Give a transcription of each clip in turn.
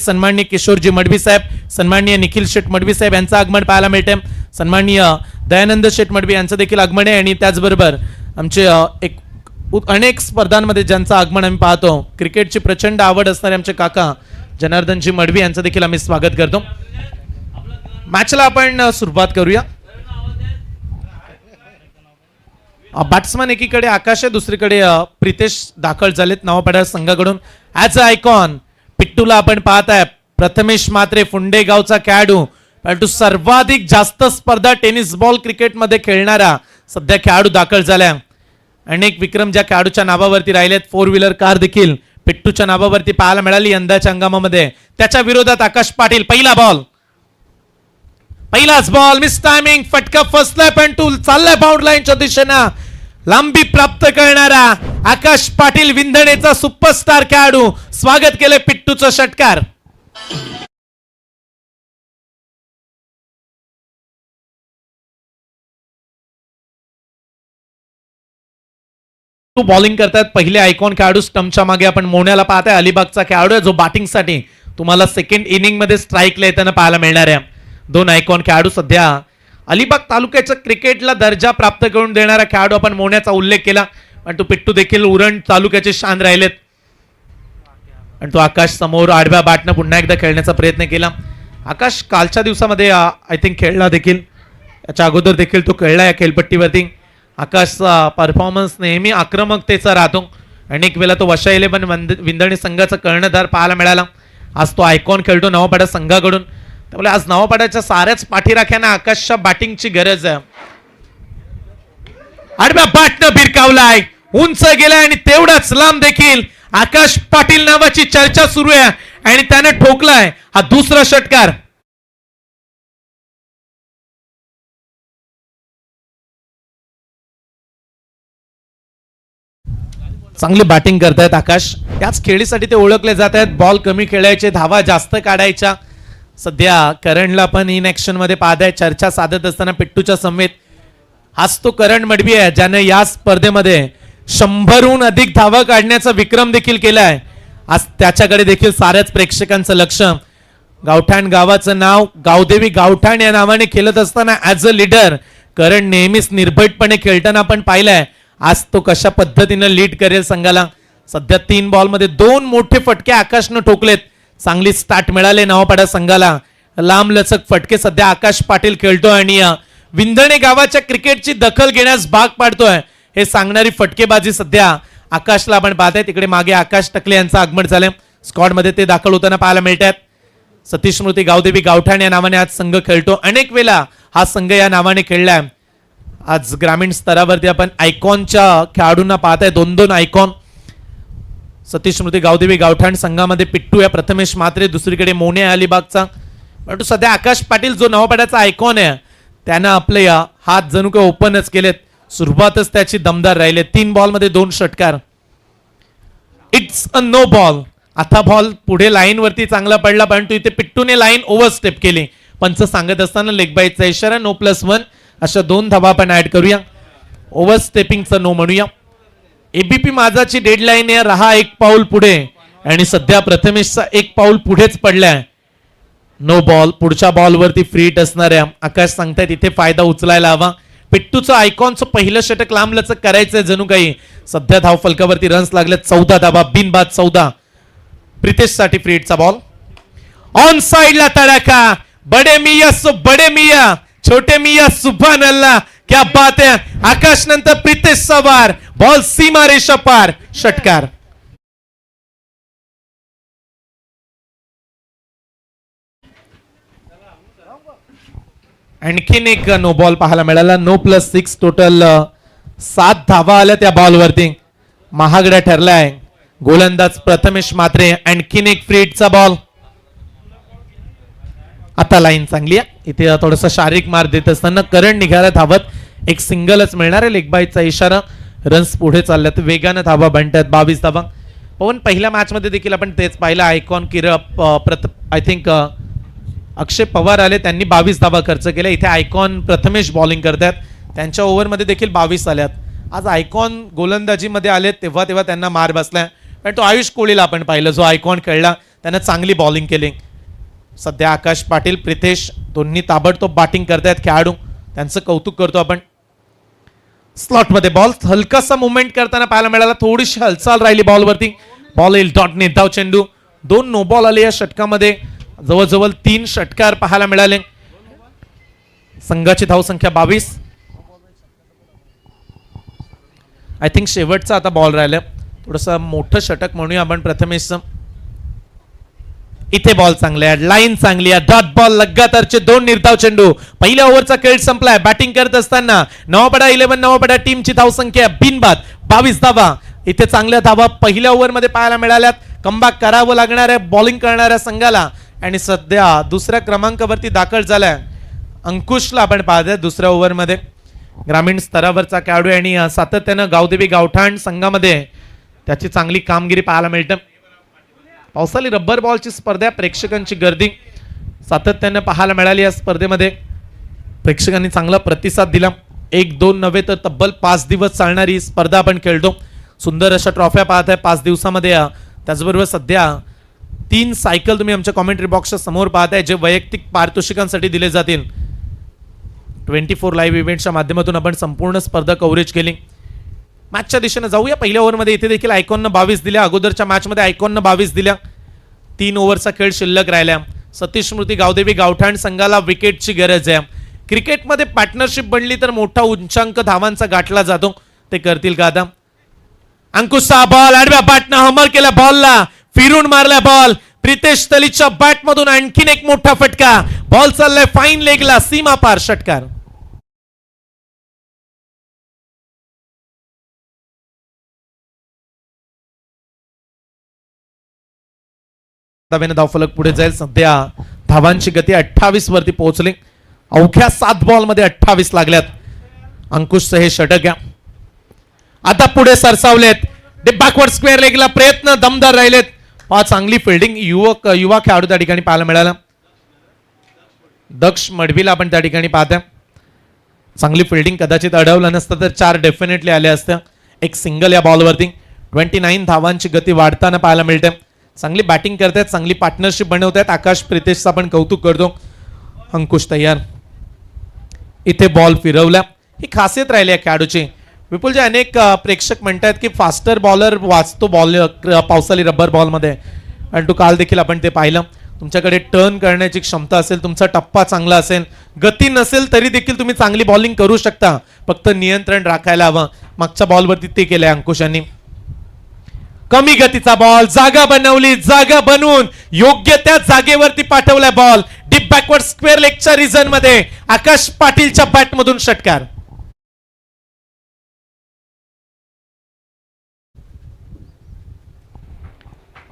सन्माननीय किशोरजी मडवी साहेब, सन्माननीय निखिल शेठ मडवी साहेब यांचं आगमन पाहायला मिळते. सन्माननीय दयानंद शेठ मडवी यांचं देखील आगमन आहे. आणि त्याचबरोबर आमचे अनेक स्पर्धांमध्ये ज्यांचं आगमन आम्ही पाहतो, क्रिकेटची प्रचंड आवड असणारे आमचे काका जनार्दनजी मडवी यांचं देखील आम्ही स्वागत करतो. मॅचला आपण सुरुवात करूया. बॅट्समन एकीकडे आकाश आहे, दुसरीकडे प्रितेश दाखल झालेत नवापाडा संघाकडून. ॲज अ आयकॉन पिट्टूला आपण पाहत आहे. प्रथमेश मात्रे फुंडे गावचा खेळाडू, परंतु सर्वाधिक जास्त स्पर्धा टेनिस बॉल क्रिकेटमध्ये खेळणारा सध्या खेळाडू दाखल झाला. अनेक विक्रम ज्या खेळाडूच्या नावावरती राहिलेत, 4 व्हीलर कार देखील पिट्टूच्या नावावरती पाहायला मिळाली यंदाच्या हंगामामध्ये. त्याच्या विरोधात आकाश पाटील. पहिलाच बॉल मिस टायमिंग, फटका फसलाय पण टू चाललाय बाउंड लाईनच्या दिशेनं. लांबी प्राप्त करणारा आकाश पाटील विंधणेचा सुपरस्टार खेळाडू. स्वागत केले पिट्टूचं षटकार. बॉलिंग करतात पहिले आयकॉन खेळाडू. स्टंपच्या मागे आपण मोन्याला पाहताय, अलिबागचा खेळाडू जो बॅटिंगसाठी तुम्हाला सेकंड इनिंग मध्ये स्ट्राईकला येताना पाहायला मिळणार आहे. 2 आयकॉन खेळाडू सध्या अलिबाग तालुक्याच्या क्रिकेटला दर्जा प्राप्त करून देणारा खेळाडू. आपण मोन्याचा उल्लेख केला, पण तो पिट्टू देखील उरण तालुक्याचे शान राहिलेत. आणि तो आकाश समोर आडव्या बॅटनं पुन्हा एकदा खेळण्याचा प्रयत्न केला. आकाश कालच्या दिवसामध्ये आय थिंक खेळला देखील, याच्या अगोदर देखील तो खेळला या खेळपट्टीवरती. आकाशचा परफॉर्मन्स नेहमी आक्रमकतेचा राहतो. अनेक वेळा तो वशा 11 विंधणी संघाचा कर्णधार पाहायला मिळाला. आज तो आयकॉन खेळतो नवापाडा संघाकडून. त्यामुळे आज नवापाड्याच्या साऱ्याच पाठीराख्यांना आकाशच्या बॅटिंगची गरज आहे. आडव्या बॅटनं भिरकावलाय, उंच गेलाय आणि तेवढाच लांब देखील. आकाश पाटील नावाची चर्चा सुरू आहे आणि त्याने ठोकलाय हा दुसरा षटकार. चांगली बॅटिंग करतायत आकाश. याच खेळीसाठी ते ओळखले जात आहेत. बॉल कमी खेळायचे, धावा जास्त काढायच्या. सध्या करणला पण इन ऍक्शन मध्ये पाहताय. चर्चा साधत असताना पिट्टूच्या समेत हाच तो करण मडवी आहे ज्याने या स्पर्धेमध्ये 100हून अधिक धावा काढण्याचा विक्रम देखील केलाय. आज त्याच्याकडे देखील साऱ्याच प्रेक्षकांचं लक्ष. गावठाण गावाचं नाव गावदेवी गावठाण या नावाने खेळत असताना ऍज अ लीडर करण नेहमीच निर्भीडपणे खेळताना आपण पाहिलंय. आज तो कशा पद्धतीने लीड करेल संघाला. सध्या 3 बॉलमध्ये 2 मोठे फटके आकाशनं ठोकलेत. चांगली स्टार्ट मिळाले नवापाडा संघाला. लांब लचक फटके सध्या आकाश पाटील खेळतोय आणि विंधणे गावाच्या क्रिकेटची दखल घेण्यास भाग पाडतोय. हे सांगणारी फटकेबाजी सध्या आकाशला आपण पाहताय. तिकडे मागे आकाश टकले यांचं आगमन झालंय. स्क्वॉड मध्ये ते दाखल होताना पाहायला मिळतात. सतीश स्मृती गावदेवी गावठाण या नावाने आज संघ खेळतो. अनेक वेळा हा संघ या नावाने खेळलाय. आज ग्रामीण स्तरावरती आपण आयकॉनच्या खेळाडूंना पाहताय. 2 आयकॉन. सतीश स्मृती गावदेवी गावठाण संघामध्ये पिट्टू या प्रथमेश मात्रे, दुसरीकडे मोने अलिबागचा. परंतु सध्या आकाश पाटील जो नवापाड्याचा आयकॉन आहे त्यानं आपले हात जणू काही ओपनच केलेत. सुरुवातच त्याची दमदार राहिले. 3 बॉलमध्ये 2 षटकार. It's a no ball. आता बॉल पुढे लाईन वरती चांगला पडला, परंतु इथे पिट्टूने लाईन ओव्हरस्टेप केली. पंच सांगत असताना लेग बाईटचा इशारा. No+1 अशा 2 धावा आपण ऍड करूया. ओव्हरस्टेपिंगचा नो म्हणूया. एबीपी माझाची डेडलाईन आहे, रहा 1 पाऊल पुढे. आणि सध्या प्रथमेशचा 1 पाऊल पुढेच पडलाय. No ball. पुढच्या बॉलवरती फ्री हिट असणार आहे. आकाश सांगतायत इथे फायदा उचलायला हवा. पिट्टूचं आयकॉनचं पहिलं षटक लांब लचक करायचंय जणू काही. सध्या धाव फलकावरती रन्स लागले. 14 धावा बिनबाद 14. प्रितेश साठी फ्री हिटचा बॉल. ऑन साइडला तडाखा. बडे मिया सो बडे मिया, छोटे मिया सुभान अल्लाह. क्या बात है. आकाश नंतर प्रितेश सवार. बॉल सीमा रेषा पार. षटकार. आणखीन एक नो बॉल पाहायला मिळाला. No+6 टोटल 7 धावा आल्या त्या बॉलवरती. महागडा ठरलाय. गोलंदाज प्रथमेश मात्रे. आणखीन एक फ्री हिटचा बॉल. आता लाईन चांगली आहे. इथे थोडासा शारीरिक मार देत असताना करण निघाला धावत. एक सिंगलच मिळणार आहे. लेग बाईटचा इशारा. रन्स पुढे चालल्यात. वेगानं धावा बनतात. 22 धावा. पण पहिल्या मॅच मध्ये देखील आपण तेच पाहिलं. आयकॉन आय थिंक अक्षय पवार आले, त्यांनी 22 धावा खर्च केल्या. इथे आयकॉन प्रथमेश बॉलिंग करतात. त्यांच्या ओव्हरमध्ये देखील 22 आल्यात. आज आयकॉन गोलंदाजीमध्ये आले तेव्हा त्यांना मार बसलाय. पण तो आयुष कोळीला आपण पाहिलं जो आयकॉन खेळला. त्यानं चांगली बॉलिंग केली. सध्या आकाश पाटील, प्रितेश दोन्ही ताबडतोब बॅटिंग करतायत खेळाडू, त्यांचं कौतुक करतो आपण. स्लॉटमध्ये बॉल हलकासा मुवमेंट करताना पाहायला मिळाला, थोडीशी हालचाल राहिली बॉलवरती. बॉल येईल डॉटने, धाव चेंडू. 2 नो बॉल आले या षटकामध्ये, जवळजवळ 3 षटकार पाहायला मिळाले. संघाची धावसंख्या 22. आय थिंक शेवटचा आता बॉल राहिला, थोडंसं मोठं षटक म्हणूया आपण प्रथमेशचं. इथे बॉल चांगले आहे, लाईन चांगली आहे, डॉट बॉल, लगातारचे 2 निर्धाव चेंडू. पहिल्या ओव्हरचा खेळ संपलाय. बॅटिंग करत असताना नवापडा 11 नवापडा टीमची धावसंख्या बिनबाद 22 धावा. इथे चांगल्या धावा पहिल्या ओव्हरमध्ये पाहायला मिळाल्यात. कमबॅक करावं लागणार आहे बॉलिंग करणाऱ्या संघाला. आणि सध्या दुसऱ्या क्रमांकावरती दाखल झालाय अंकुशला आपण पाहतोय दुसऱ्या ओव्हरमध्ये. ग्रामीण स्तरावरचा खेळाडू आणि सातत्यानं गावदेवी गावठाण संघामध्ये त्याची चांगली कामगिरी पाहायला मिळते. पावसाळी रब्बर बॉलची स्पर्धा, प्रेक्षकांची गर्दी सातत्यानं पाहायला मिळाली. या स्पर्धेमध्ये प्रेक्षकांनी चांगला प्रतिसाद दिला. 1-2 नव्हे तर तब्बल 5 दिवस चालणारी स्पर्धा आपण खेळतो. सुंदर अशा ट्रॉफ्या पाहत आहे 5 दिवसामध्ये. त्याचबरोबर सध्या 3 सायकल तुम्ही आमच्या कॉमेंट्री बॉक्सच्या समोर पाहताय, जे वैयक्तिक पारितोषिकांसाठी दिले जातील. 24 लाईव्ह इव्हेंटच्या माध्यमातून आपण संपूर्ण स्पर्धा कव्हरेज केली. मॅचच्या दिशेने जाऊया. पहिल्या ओव्हरमध्ये इथे देखील आयकॉननं 22 दिल्या. अगोदरच्या मॅचमध्ये आयकॉननं 22 दिल्या. 3 ओव्हरचा खेळ शिल्लक राहिला. सतीश स्मृती गावदेवी गावठाण संघाला विकेटची गरज आहे. क्रिकेटमध्ये पार्टनरशिप बनली तर मोठा उंचांक धावांचा गाठला जातो. ते करतील का आता? अंकुशचा बॉल आडव्या बॅटनं हमर केला, बॉलला फिरून मारला बॉल. प्रितेश तलीच्या बॅट मधून आणखीन एक मोठा फटका. बॉल चाललाय फाईन लेगला, सीमा पार षटकार. धावफलक पुढे जाईल. सध्या धावांची गती 28 वरती पोहोचली. अवघ्या 7 बॉल मध्ये 28 लागल्यात. अंकुशचं हे षटक आहे. आता पुढे सरसावलेत. ते बॅकवर्ड स्क्वेअर लेगला प्रयत्न दमदार राहिलेत. चांगली फिल्डिंग युवा खेळाडू त्या ठिकाणी पाहायला मिळाला. दक्ष मडवीला आपण त्या ठिकाणी पाहतोय. चांगली फिल्डिंग, कदाचित अडवलं नसतं तर 4 डेफिनेटली आले असते. एक सिंगल या बॉलवरती. 29 धावांची गती वाढताना पाहायला मिळते. चांगली बॅटिंग करतायत, चांगली पार्टनरशिप बनवतायत. आकाश, प्रितेशचा आपण कौतुक करतो. अंकुश तयार. इथे बॉल फिरवला, ही खासियत राहिली आहे खेळाडूची. विपुलजी, अनेक प्रेक्षक म्हणतात की फास्टर बॉलर वाचतो बॉल पावसाळी रब्बर बॉलमध्ये, आणि तो काल देखील आपण ते पाहिलं. तुमच्याकडे टर्न करण्याची क्षमता असेल, तुमचा टप्पा चांगला असेल, गती नसेल तरी देखील तुम्ही चांगली बॉलिंग करू शकता. फक्त नियंत्रण राखायला हवं. मागच्या बॉलवरती ते केलंय अंकुशांनी. कमी गतीचा बॉल, जागा बनवली, जागा बनवून योग्य त्या जागेवरती पाठवलाय बॉल. डीप बॅकवर्ड स्क्वेअर लेगच्या रिजन मध्ये आकाश पाटीलच्या बॅट मधून षटकार.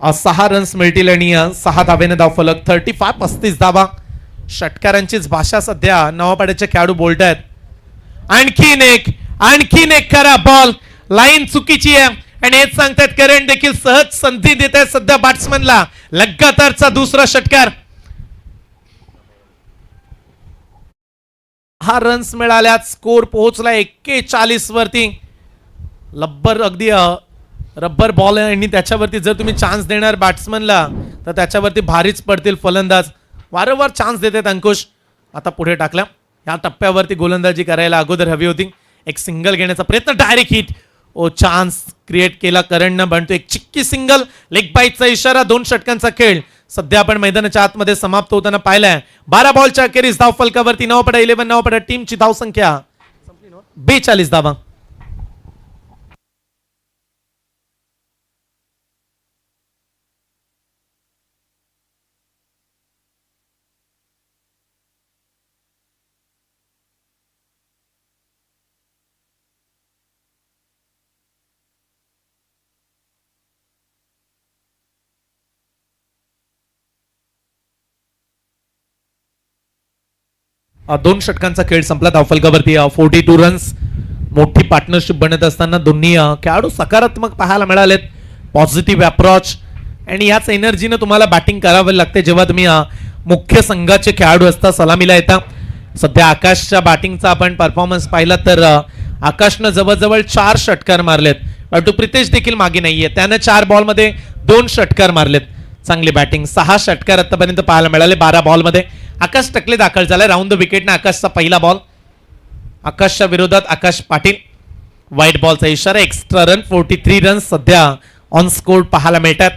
आज 6 रन्स मिळतील आणि 6 धावेने धावफलक. 35 धावा. षटकारांचीच भाषा सध्या नवापाड्याचे खेळाडू बोलतायत. आणखीन एक खरा बॉल. लाईन चुकीची आहे आणि हेच सांगतायत करंट देखील सहज संधी देत आहेत सध्या बॅट्समनला. लगातारचा दुसरा षटकार. 6 रन्स मिळाल्यात. स्कोर पोहोचला 41 वरती. अगदी रब्बर बॉल आहे आणि त्याच्यावरती जर तुम्ही चान्स देणार बॅट्समनला तर त्याच्यावरती भारीच पडतील फलंदाज. वारंवार चान्स देतात अंकुश. आता पुढे टाकला. या टप्प्यावरती गोलंदाजी करायला अगोदर हवी होती. एक सिंगल घेण्याचा प्रयत्न, डायरेक्ट हिट. चान्स क्रिएट केला करणनं, बनतो एक चिक्की सिंगल. लेग बाईटचा इशारा. 2 षटकांचा खेळ सध्या आपण मैदानाच्या आतमध्ये समाप्त होताना पाहिलाय. 12 बॉलच्या अखेरीस धाव फलकावरती नवापडा 11 नवापडा टीमची धावसंख्या 42 धावा. दोन षटकांचा खेळ संपला. धावफलकावरती 42 रन्स. मोठी पार्टनरशिप बनत असताना दोन्ही खेळाडू सकारात्मक पाहायला मिळालेत. पॉझिटिव्ह अप्रोच आणि याच एनर्जीने तुम्हाला बॅटिंग करावी लागते जेव्हा तुम्ही मुख्य संघाचे खेळाडू असता, सलामीला येता. सध्या आकाशच्या बॅटिंगचा आपण परफॉर्मन्स पाहिला तर आकाशनं जवळजवळ 4 षटकार मारलेत. परंतु प्रितेश देखील मागे नाहीये. त्यानं 4 बॉलमध्ये 2 षटकार मारलेत. चांगली बॅटिंग, 6 षटकार आतापर्यंत पाहायला मिळाले 12 बॉलमध्ये. आकाश टकले दाखल झालाय राऊंड द विकेटने. आकाशचा पहिला बॉल, आकाशच्या विरोधात आकाश पाटील. व्हाईट बॉलचा इशारा, एक्स्ट्रा रन. 43 रन्स सध्या ऑन स्कोर पाहायला मिळतात.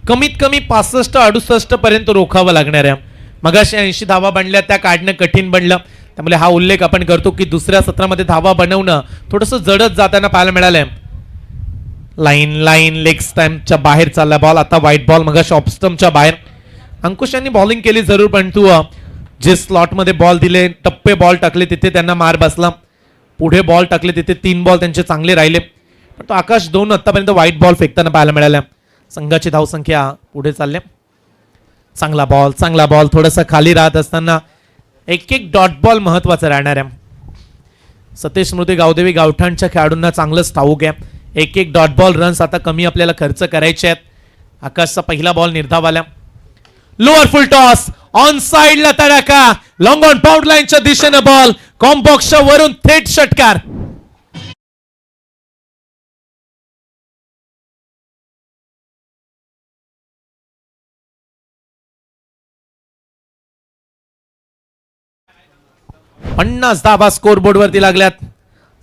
कमीत कमी 65-68 पर्यंत रोखावं लागणार आहे. मगाशी 80 धावा बनल्या, त्या काढणं कठीण बनलं. त्यामुळे हा उल्लेख आपण करतो की दुसऱ्या सत्रामध्ये धावा बनवणं थोडंसं जडत जाताना पाहायला मिळालंय. लाईन लेग स्टॅम्पच्या बाहेर चालला बॉल. आता व्हाईट बॉल, मगाशी ऑफ स्टंपच्या बाहेर. अंकुश यांनी बॉलिंग केली जरूर, पण तू जे स्लॉटमध्ये बॉल दिले, टप्पे बॉल टाकले, तिथे त्यांना मार बसला. पुढे बॉल टाकले तिथे 3 बॉल त्यांचे चांगले राहिले. पण तो आकाश 2 आतापर्यंत व्हाईट बॉल फेकताना पाहायला मिळाल्या. संघाची धावसंख्या पुढे चालले. चांगला बॉल थोडासा खाली राहत असताना एक डॉट बॉल महत्वाचा राहणार आहे. सतीश स्मृती गावदेवी गावठाणच्या खेळाडूंना चांगलंच ठाऊक आहे. एक डॉट बॉल रन्स आता कमी आपल्याला खर्च करायचे आहेत. आकाशचा पहिला बॉल निर्धाव आला. लोअर फुल टॉस, ऑन साइडला तडाखा, लॉंग ऑन बाउंड लाईनच्या दिशेनं बॉल, कॉम्बॉक्सच्या वरून थेट षटकार. पन्नास धावा स्कोर बोर्ड वरती लागल्यात.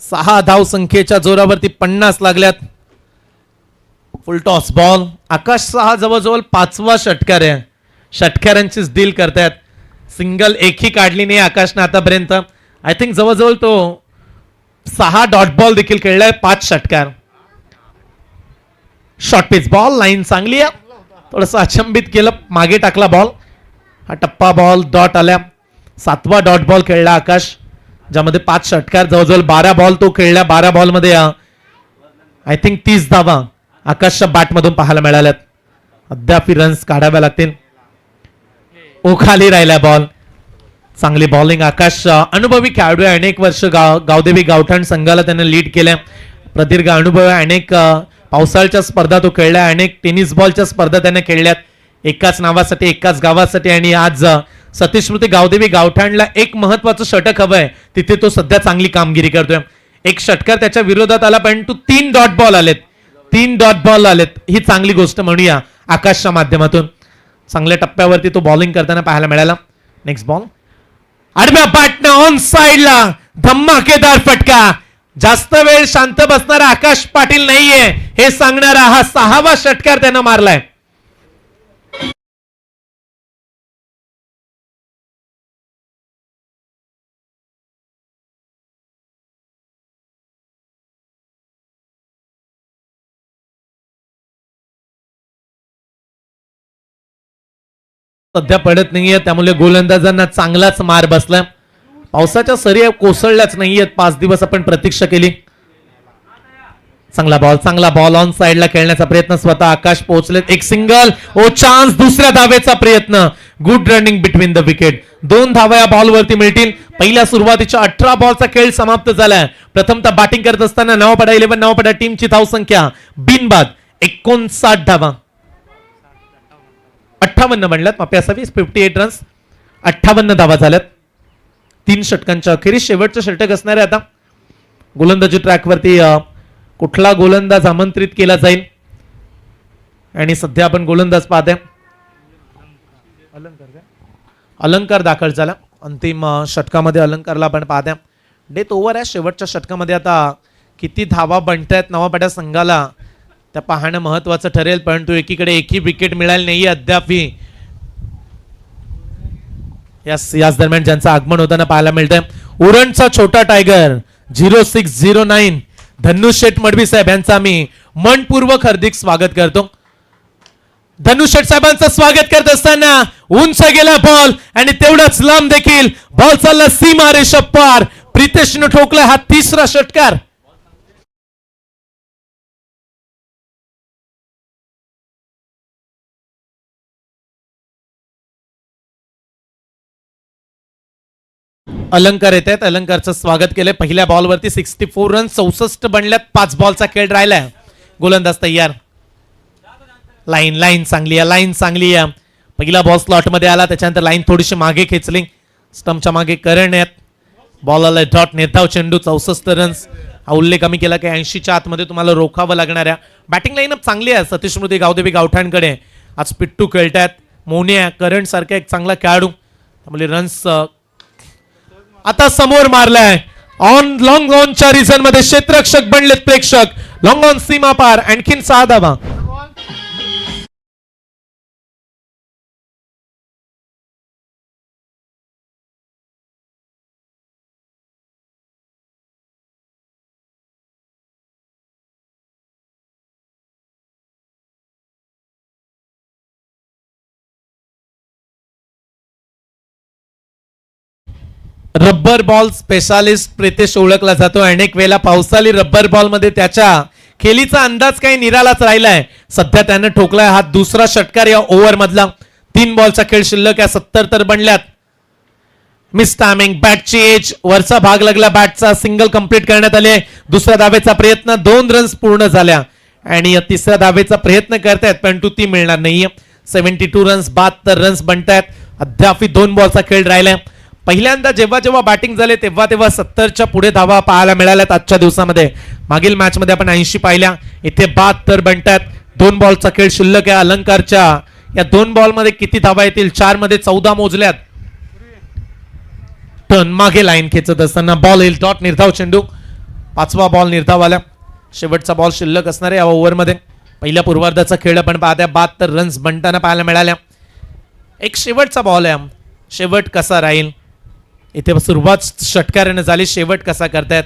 6 धाव संख्येच्या जोरावरती 50 लागल्यात. फुल टॉस बॉल, आकाश 6 जवळजवळ 5वा षटकार आहे. षटकारांचीच डील करतायत. सिंगल एकही काढली नाही आकाशने आतापर्यंत. आय थिंक जवळजवळ तो 6 डॉट बॉल देखील खेळलाय, 5 षटकार. शॉर्ट पिच बॉल, लाईन चांगली आहे. थोडंसं अचंबित केलं, मागे टाकला बॉल. हा टप्पा बॉल, डॉट आल्या. 7वा डॉट बॉल खेळला आकाश, ज्यामध्ये 5 षटकार. जवळजवळ 12 बॉल तो खेळला. 12 बॉल मध्ये आय थिंक 30 धावा आकाशच्या बॅटमधून पाहायला मिळाल्यात. अद्याप रन्स काढाव्या लागतील. खाली राहिला बॉल. चांगली बॉलिंग. आकाश अनुभवी खेळाडू आहे. अनेक वर्ष गावदेवी गावठाण संघाला त्याने लीड केल्या. प्रदीर्घ अनुभव आहे. अनेक पावसाळ्याच्या स्पर्धा तो खेळलाय. अनेक टेनिस बॉलच्या स्पर्धा त्याने खेळल्यात. एकाच नावासाठी, एकाच गावासाठी. आणि आज सतीश स्मृती गावदेवी गावठाणला एक महत्वाचं षटक हवंय, तिथे तो सध्या चांगली कामगिरी करतोय. एक षटकार त्याच्या विरोधात आला, पण तू 3 डॉट बॉल आलेत. 3 डॉट बॉल आलेत, ही चांगली गोष्ट म्हणूया आकाशच्या माध्यमातून. चांगल्या टप्प्यावरती तो बॉलिंग करताना पाहायला मिळाला. नेक्स्ट बॉल, आडव्या बॅटनं ऑन साइडला धमाकेदार फटका. जास्त वेळ शांत बसणारा आकाश पाटील नाहीये हे सांगणारा हा 6वा षटकार त्यानं मारलाय. सध्या पडत नाहीये, त्यामुळे गोलंदाजांना चांगलाच मार बसला. पावसाच्या सरी कोसळल्याच नाहीयेत. 5 दिवस आपण प्रतीक्षा केली. चांगला बॉल ऑन साइडला खेळण्याचा प्रयत्न. स्वतः आकाश पोहोचलेत. एक सिंगल, चान्स. दुसऱ्या धावेचा प्रयत्न. Good running between the wicket. 2 धावा या बॉलवरती मिळतील. पहिल्या सुरुवातीच्या 18 बॉलचा खेळ समाप्त झालाय. प्रथमतः बॅटिंग करत असताना नवापडा 11 नवापडा टीमची धावसंख्या बिनबाद 59 धावा. 58 बनल्यात, माफी असावी. 58 रन्स, 58 धावा झाल्यात. 3 षटकांच्या अखेरीस शेवटचं षटक असणार आहे. आता गोलंदाजी ट्रॅकवरती कुठला गोलंदाज आमंत्रित केला जाईल, आणि सध्या आपण गोलंदाज पाहतोय. अलंकार दाखल झाला अंतिम षटकामध्ये. अलंकारला आपण पाहतोय. डेथ ओव्हर आहे. शेवटच्या षटकामध्ये आता किती धावा बनतायत नवापड्या संघाला त्या पाहणं महत्वाचं ठरेल. परंतु एकीकडे एकही विकेट मिळाली नाहीये अद्याप. याच दरम्यान ज्यांचं आगमन होताना पाहायला मिळतंय, उरणचा छोटा टायगर 0609 धनुष शेठ मडवी साहेब यांचा आम्ही मनपूर्वक हार्दिक स्वागत करतो. धनुष शेठ साहेबांचं स्वागत करत असताना उंच गेला बॉल, आणि तेवढाच लांब देखील बॉल चालला सीमा रेषा पार. प्रितेशने ठोकला हा 3रा षटकार. अलंकार येत आहेत. अलंकारचं स्वागत केलंय. पहिल्या बॉलवरती 64 रन, 64 बनल्यात. 5 बॉलचा खेळ राहिलाय. गोलंदाज तयार. लाईन चांगली आहे. पहिला बॉल स्लॉट मध्ये आला, त्याच्यानंतर लाईन थोडीशी मागे खेचली. स्टंपच्या मागे करण आहेत. बॉल आला डॉट. निर्धाव चेंडू. 64 रन्स. हा उल्लेख आम्ही केला की 80च्या आतमध्ये तुम्हाला रोखावं लागणाऱ्या बॅटिंग लाईनअप चांगली आहे सतीश स्मृती गावदेवी गावठाणकडे. आज पिट्टू खेळतायत. मोनिया करंट सारखा एक चांगला खेळाडू, त्यामुळे रन्स आता समोर मारलाय. ऑन लॉंग ऑनच्या रिझन मध्ये क्षेत्ररक्षक बनलेत प्रेक्षक. लॉंग ऑन सीमा पार, आणखीन 6 धावा. रब्बर बॉल स्पेशालिस्ट प्रितेश ओळखला जातो. अनेक वेळेला पावसाळी रब्बर बॉल मध्ये त्याच्या खेळीचा अंदाज काही निरालाच राहिलाय. सध्या त्यानं ठोकलाय हा दुसरा षटकार या ओव्हर मधला. 3 बॉलचा खेळ शिल्लक, या 70 तर बनल्यात. मिस टायमिंग, बॅटची एज, वरचा भाग लागला बॅटचा. सिंगल कंप्लीट करण्यात आले. दुसऱ्या धावेचा प्रयत्न, 2 रन्स पूर्ण झाल्या आणि या तिसऱ्या धावेचा प्रयत्न करतायत परंतु ती मिळणार नाहीये. 72 रन्स, 72 रन्स बनतायत. अद्याप 2 बॉलचा खेळ राहिलाय. पहिल्यांदा जेव्हा जेव्हा बॅटिंग झाले तेव्हा तेव्हा 70च्या पुढे धावा पाहायला मिळाल्यात आजच्या दिवसामध्ये. मागील मॅच मध्ये आपण 80 पाहिल्या, इथे 72 बनतात. 2 बॉलचा खेळ शिल्लक आहे. अलंकारच्या या 2 बॉल मध्ये किती धावा येतील? 4 मध्ये 14 मोजल्यात. टर्न मागे लाईन खेचत असताना बॉल येईल डॉट. निर्धाव चेंडू, 5वा बॉल निर्धाव आला. शेवटचा बॉल शिल्लक असणार आहे या ओव्हर मध्ये. पहिल्या पूर्वार्धाचा खेळ आपण पाहत्या, 72 रन्स बनताना पाहायला मिळाल्या. एक शेवटचा बॉल आहे, शेवट कसा राहील? इथे सुरुवात षटकाराने झाली, शेवट कसा करतायत?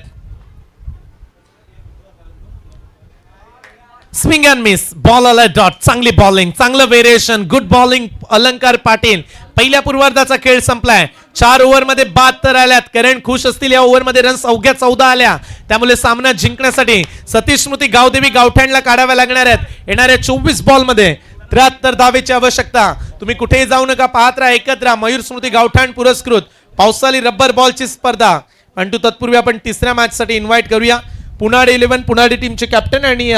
स्विंग अँड मिस, बॉल आला डॉट. चांगली बॉलिंग, चांगलं व्हेरिएशन, गुड बॉलिंग अलंकार पाटील. पहिल्या पूर्वार्धाचा खेळ संपलाय. 4 ओव्हर मध्ये 72 आल्यात. करण खुश असतील, या ओव्हर मध्ये रन्स अवघ्या 14 आल्या. त्यामुळे सामना जिंकण्यासाठी सतीश स्मृती गावदेवी गावठणला काढाव्या लागणार आहेत. येणाऱ्या 24 बॉल मध्ये 73 धावेची आवश्यकता. तुम्ही कुठेही जाऊ नका, पाहत राहा, ऐकत राहा. मयूर स्मृती गावठाण पुरस्कृत पावसाळी रब्बर बॉलची स्पर्धा. परंतु तत्पूर्वी आपण तिसऱ्या मॅच साठी इन्व्हाइट करूया पुनाड 11 पुनाडी टीमचे कॅप्टन आणि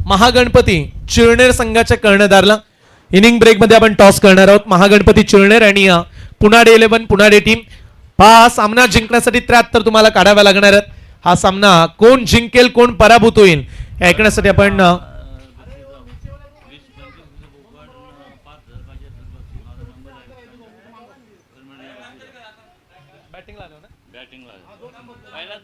महागणपती चिळनेर संघाच्या कर्णधारला. इनिंग ब्रेक मध्ये आपण टॉस करणार आहोत. महागणपती चिळनेर आणि पुनाड 11 पुनाडी टीम. हा सामना जिंकण्यासाठी 73 तुम्हाला काढाव्या लागणार आहेत. हा सामना कोण जिंकेल, कोण पराभूत होईल हे ऐकण्यासाठी आपण बॅटिंगला